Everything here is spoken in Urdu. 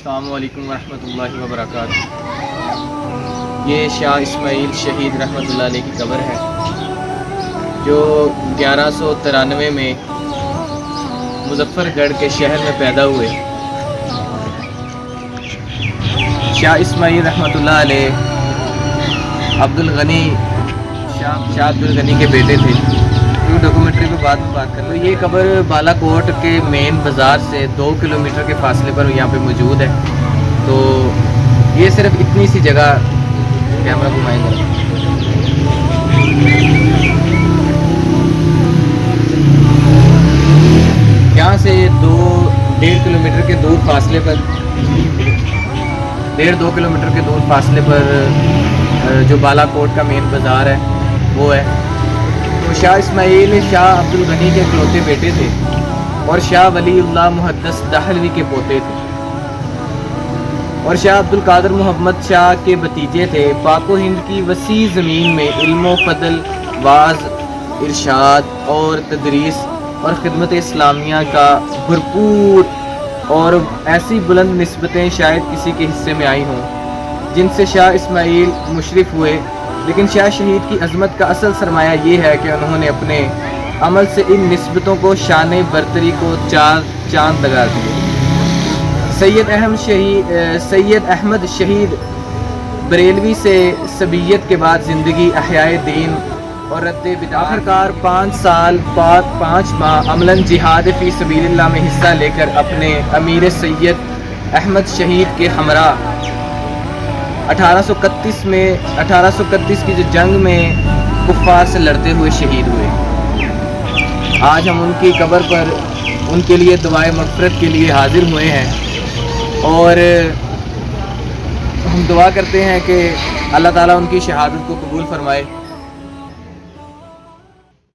السلام علیکم ورحمۃ اللہ وبرکاتہ۔ یہ شاہ اسماعیل شہید رحمۃ اللہ علیہ کی قبر ہے جو 1193 میں مظفر گڑھ کے شہر میں پیدا ہوئے۔ شاہ اسماعیل رحمۃ اللہ علیہ شاہ عبد الغنی کے بیٹے تھے۔ ڈاکومنٹری پہ بعد میں بات کر لو۔ یہ قبر بالا کوٹ کے مین بازار سے 2 کلومیٹر کے فاصلے پر یہاں پہ موجود ہے۔ تو یہ صرف اتنی سی جگہ، کیمرہ گھمائیں گے، یہاں سے 1.5 کلومیٹر کے دور فاصلے پر 1.5-2 کلومیٹر کے دور فاصلے پر جو بالا کوٹ کا مین بازار ہے وہ ہے۔ تو شاہ اسماعیل شاہ عبد الغنی کے اکلوتے بیٹے تھے اور شاہ ولی اللہ محدث دہلوی کے پوتے تھے، اور شاہ عبد القادر محمد شاہ کے بھتیجے تھے۔ پاک و ہند کی وسیع زمین میں علم و فضل، واعظ، ارشاد اور تدریس اور خدمت اسلامیہ کا بھرپور، اور ایسی بلند نسبتیں شاید کسی کے حصے میں آئی ہوں جن سے شاہ اسماعیل مشرف ہوئے۔ لیکن شاہ شہید کی عظمت کا اصل سرمایہ یہ ہے کہ انہوں نے اپنے عمل سے ان نسبتوں کو شان برتری کو چاند لگا دیے۔ سید احمد شہید بریلوی سے صبیت کے بعد زندگی احیاء دین اور رد بدعت، آخرکار 5 ماہ عملاً جہاد فی سبیل اللہ میں حصہ لے کر اپنے امیر سید احمد شہید کے ہمراہ 1831 کی جو جنگ میں کفار سے لڑتے ہوئے شہید ہوئے۔ آج ہم ان کی قبر پر ان کے لیے دعائے مغفرت کے لیے حاضر ہوئے ہیں، اور ہم دعا کرتے ہیں کہ اللہ تعالیٰ ان کی شہادت کو قبول فرمائے۔